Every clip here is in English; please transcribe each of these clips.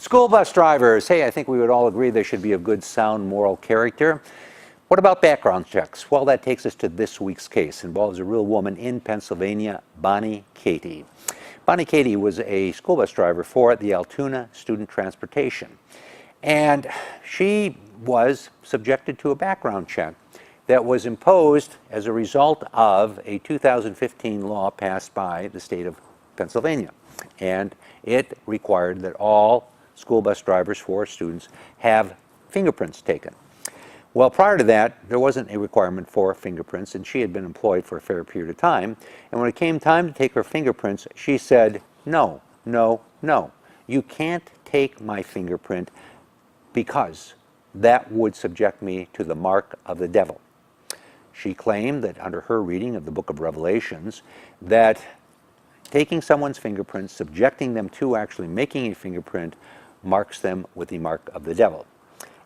School bus drivers, hey, I think we would all agree they should be of good, sound moral character. What about background checks? Well, that takes us to this week's case. It involves a real woman in Pennsylvania, Bonnie Katie. Bonnie Katie was a school bus driver for the Altoona Student Transportation. And she was subjected to a background check that was imposed as a result of a 2015 law passed by the state of Pennsylvania. And it required that all school bus drivers for students have fingerprints taken. Well, prior to that, there wasn't a requirement for fingerprints, and she had been employed for a fair period of time. And when it came time to take her fingerprints, she said, no, no, no. You can't take my fingerprint because that would subject me to the mark of the devil. She claimed that under her reading of the book of Revelations, that taking someone's fingerprints, subjecting them to actually making a fingerprint, marks them with the mark of the devil.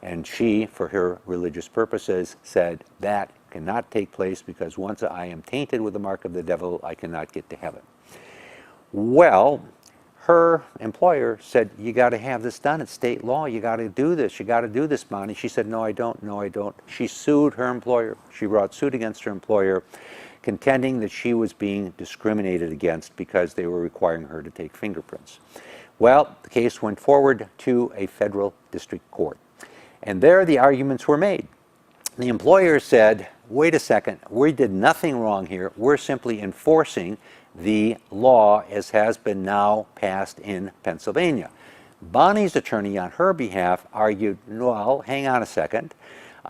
And she, for her religious purposes, said that cannot take place because once I am tainted with the mark of the devil, I cannot get to heaven. Well, her employer said, you got to have this done. It's state law. You got to do this. You got to do this, Bonnie. She said, no, I don't. No, I don't. She sued her employer. She brought suit against her employer, contending that she was being discriminated against because they were requiring her to take fingerprints. Well, the case went forward to a federal district court. And there the arguments were made. The employer said, wait a second, we did nothing wrong here. We're simply enforcing the law as has been now passed in Pennsylvania. Bonnie's attorney on her behalf argued, well, hang on a second.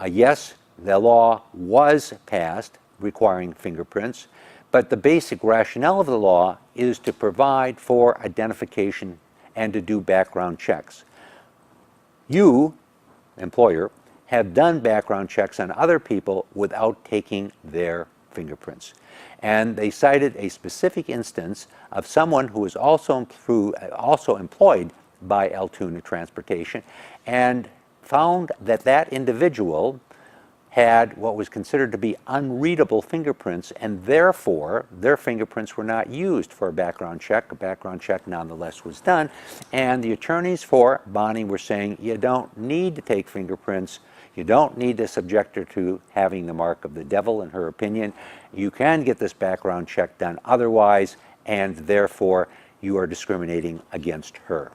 Yes, the law was passed requiring fingerprints, but the basic rationale of the law is to provide for identification and to do background checks. You, employer, have done background checks on other people without taking their fingerprints. And they cited a specific instance of someone who was also employed by Altoona Transportation and found that that individual had what was considered to be unreadable fingerprints, and therefore their fingerprints were not used for a background check. A background check nonetheless was done, and the attorneys for Bonnie were saying, you don't need to take fingerprints. You don't need to subject her to having the mark of the devil, in her opinion. You can get this background check done otherwise, and therefore you are discriminating against her.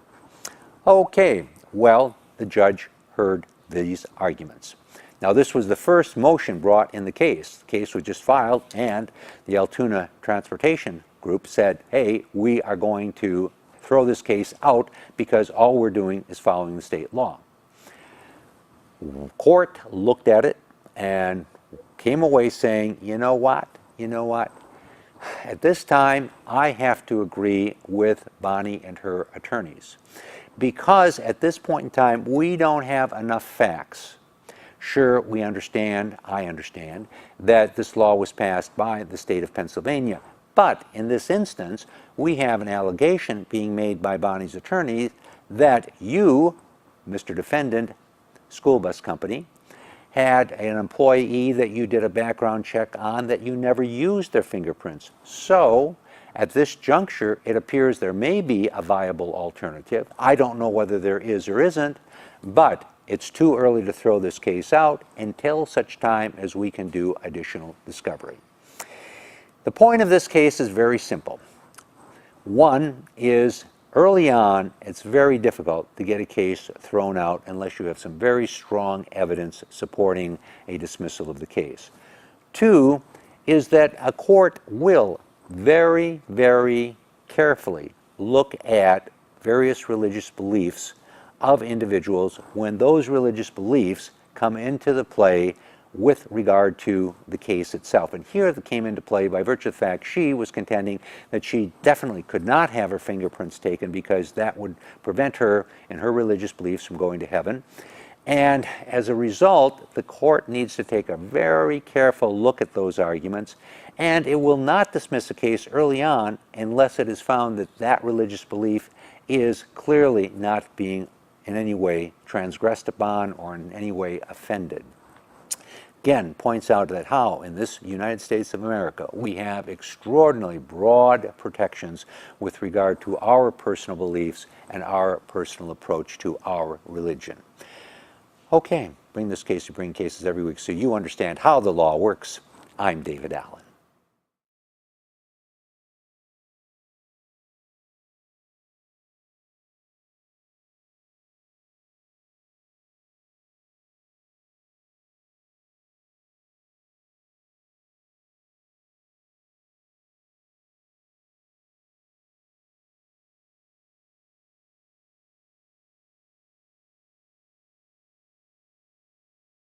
Okay, well, the judge heard these arguments. Now, this was the first motion brought in the case. The case was just filed, and the Altoona Transportation Group said, hey, we are going to throw this case out because all we're doing is following the state law. Court looked at it and came away saying, you know what? At this time, I have to agree with Bonnie and her attorneys because at this point in time, we don't have enough facts. Sure, we understand, I understand, that this law was passed by the state of Pennsylvania. But in this instance, we have an allegation being made by Bonnie's attorney that you, Mr. Defendant, school bus company, had an employee that you did a background check on that you never used their fingerprints. So, at this juncture, it appears there may be a viable alternative. I don't know whether there is or isn't, but it's too early to throw this case out until such time as we can do additional discovery. The point of this case is very simple. One is, early on, it's very difficult to get a case thrown out unless you have some very strong evidence supporting a dismissal of the case. Two is that a court will very, very carefully look at various religious beliefs of individuals when those religious beliefs come into the play with regard to the case itself. And here it came into play by virtue of the fact she was contending that she definitely could not have her fingerprints taken because that would prevent her in her religious beliefs from going to heaven. And as a result, the court needs to take a very careful look at those arguments, and it will not dismiss a case early on unless it is found that that religious belief is clearly not being in any way transgressed upon or in any way offended. again points out that how in this United States of America we have extraordinarily broad protections with regard to our personal beliefs and our personal approach to our religion. Okay, bring this case to bring cases every week so you understand how the law works. I'm David Allen.